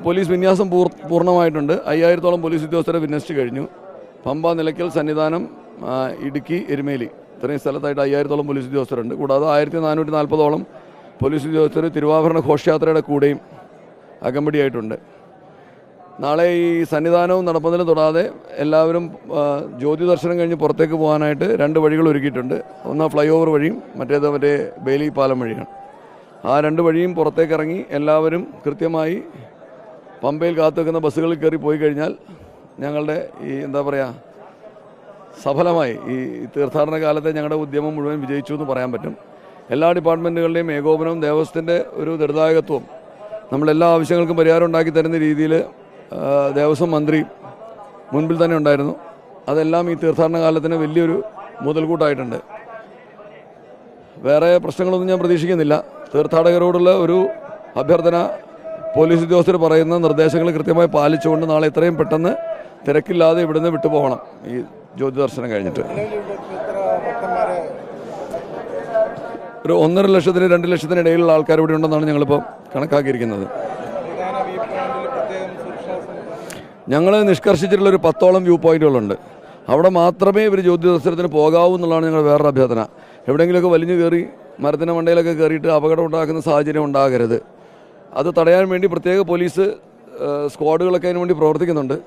Police വിന്യാസം പൂർണ്ണമായിട്ടുണ്ട്. 5000-ഓളം police ഉദ്യോഗസ്ഥരെ വിന്യസിച്ച് കഴിഞ്ഞു. പമ്പ, നിലയ്ക്കൽ, സന്നിധാനം, ഇടുക്കി, എരുമേലി ഇത്രയും സ്ഥലത്തായിട്ട് 5000-ഓളം പോലീസ് ഉദ്യോഗസ്ഥരുണ്ട്. കൂടാതെ 1440-ഓളം പോലീസ് ഉദ്യോഗസ്ഥർ തിരുവാഭരണ ഘോഷയാത്രയുടെ കൂടെയും അകമ്പടിയായിട്ടുണ്ട്. നാളെ ഈ സന്നിധാനവും നടപ്പന്തലും തൊടാതെ എല്ലാവരും ജ്യോതി ദർശനം കഴിഞ്ഞ് പുറത്തേക്ക് പോകാനായിട്ട് 2 വഴികൾ ഒരുക്കിയിട്ടുണ്ട്. ഒന്ന് ഫ്ലൈ ഓവർ വഴിയും മറ്റേ ബേലി പാലം വഴിയാണ്. ആ 2 വഴിയും പുറത്തേക്ക് ഇറങ്ങി എല്ലാവരും കൃത്യമായി പമ്പയിൽ കാത്തു വെക്കുന്ന ബസ്സുകളിൽ കയറി പോയി കഴിഞ്ഞാൽ ഞങ്ങളുടെ ഈ സഫലമായി ഈ തീർത്ഥാടന കാലത്തെ ഞങ്ങളുടെ ഉദ്യമം മുഴുവൻ വിജയിച്ചു എന്ന് പറയാൻ പറ്റും. എല്ലാ ഡിപ്പാർട്ട്മെൻറ്റുകളുടെയും ഏകോപനവും ദേവസ്വത്തിൻ്റെ ഒരു നിർദ്ദായകത്വവും നമ്മളെല്ലാ ആവശ്യങ്ങൾക്കും പരിഹാരം ഉണ്ടാക്കി തരുന്ന രീതിയിൽ ദേവസ്വം മന്ത്രി മുൻപിൽ തന്നെ ഉണ്ടായിരുന്നു. അതെല്ലാം ഈ തീർത്ഥാടന കാലത്തിന് വലിയൊരു മുതൽക്കൂട്ടായിട്ടുണ്ട്. വേറെ പ്രശ്നങ്ങളൊന്നും ഞാൻ പ്രതീക്ഷിക്കുന്നില്ല. തീർത്ഥാടകരോടുള്ള ഒരു അഭ്യർത്ഥന, പോലീസ് ഉദ്യോഗസ്ഥർ പറയുന്ന നിർദ്ദേശങ്ങൾ കൃത്യമായി പാലിച്ചുകൊണ്ട് നാളെ എത്രയും പെട്ടെന്ന് തിരക്കില്ലാതെ ഇവിടുന്ന് വിട്ടുപോകണം. ഈ ജ്യോതി ദർശനം കഴിഞ്ഞിട്ട് ഒരു 1.5 ലക്ഷത്തിന് 2 ലക്ഷത്തിന് ഇടയിലുള്ള ആൾക്കാർ ഇവിടെ ഉണ്ടെന്നാണ് ഞങ്ങളിപ്പോൾ കണക്കാക്കിയിരിക്കുന്നത്. ഞങ്ങൾ നിഷ്കർഷിച്ചിട്ടുള്ളൊരു 10ഓളം വ്യൂ പോയിന്റുകളുണ്ട്. അവിടെ മാത്രമേ ഇവർ ജ്യോതി ദർശനത്തിന് പോകാവൂ എന്നുള്ളതാണ് ഞങ്ങളുടെ വേറൊരു അഭ്യർത്ഥന. എവിടെയെങ്കിലുമൊക്കെ വലിഞ്ഞു കയറി മരത്തിൻ്റെ മണ്ടയിലൊക്കെ കയറിയിട്ട് അപകടം ഉണ്ടാക്കുന്ന സാഹചര്യം ഉണ്ടാകരുത്. അത് തടയാൻ വേണ്ടി പ്രത്യേക പോലീസ് സ്ക്വാഡുകളൊക്കെ അതിന് വേണ്ടി പ്രവർത്തിക്കുന്നുണ്ട്.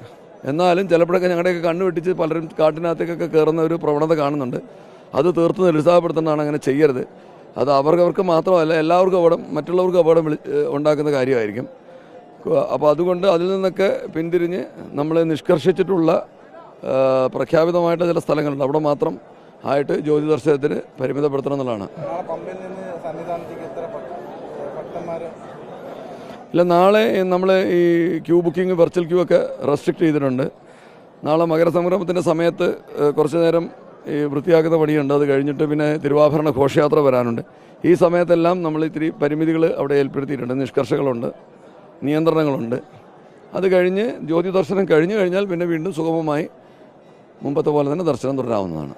എന്നാലും ചിലപ്പോഴൊക്കെ ഞങ്ങളുടെയൊക്കെ കണ്ണു വെട്ടിച്ച് പലരും കാട്ടിനകത്തേക്കൊക്കെ കയറുന്ന ഒരു പ്രവണത കാണുന്നുണ്ട്. അത് തീർത്ത് നിരുത്സാഹപ്പെടുത്തുന്നതാണ്. അങ്ങനെ ചെയ്യരുത്. അത് അവർക്ക് മാത്രമല്ല എല്ലാവർക്കും മറ്റുള്ളവർക്കും അപകടം ഉണ്ടാക്കുന്ന കാര്യമായിരിക്കും. അപ്പോൾ അതുകൊണ്ട് അതിൽ നിന്നൊക്കെ പിന്തിരിഞ്ഞ് നമ്മൾ നിഷ്കർഷിച്ചിട്ടുള്ള പ്രഖ്യാപിതമായിട്ട് ചില സ്ഥലങ്ങളുണ്ട്. അവിടെ മാത്രം ആയിട്ട് ജ്യോതി ദർശനത്തിന് പരിമിതപ്പെടുത്തണം എന്നുള്ളതാണ്. ഇല്ല, നാളെ നമ്മൾ ഈ ക്യൂ ബുക്കിംഗ്, വെർച്വൽ ക്യൂ ഒക്കെ റെസ്ട്രിക്റ്റ് ചെയ്തിട്ടുണ്ട്. നാളെ മകരസംക്രമത്തിൻ്റെ സമയത്ത് കുറച്ച് നേരം ഈ വൃത്തിയാക്കുന്ന പണിയുണ്ട്. അത് കഴിഞ്ഞിട്ട് പിന്നെ തിരുവാഭരണ ഘോഷയാത്ര വരാനുണ്ട്. ഈ സമയത്തെല്ലാം നമ്മൾ ഇത്തിരി പരിമിതികൾ അവിടെ ഏർപ്പെടുത്തിയിട്ടുണ്ട്. നിഷ്കർഷകളുണ്ട്, നിയന്ത്രണങ്ങളുണ്ട്. അത് കഴിഞ്ഞ് ജ്യോതി ദർശനം കഴിഞ്ഞു കഴിഞ്ഞാൽ പിന്നെ വീണ്ടും സുഗമമായി മുമ്പത്തെ പോലെ തന്നെ ദർശനം തുടരാവുന്നതാണ്.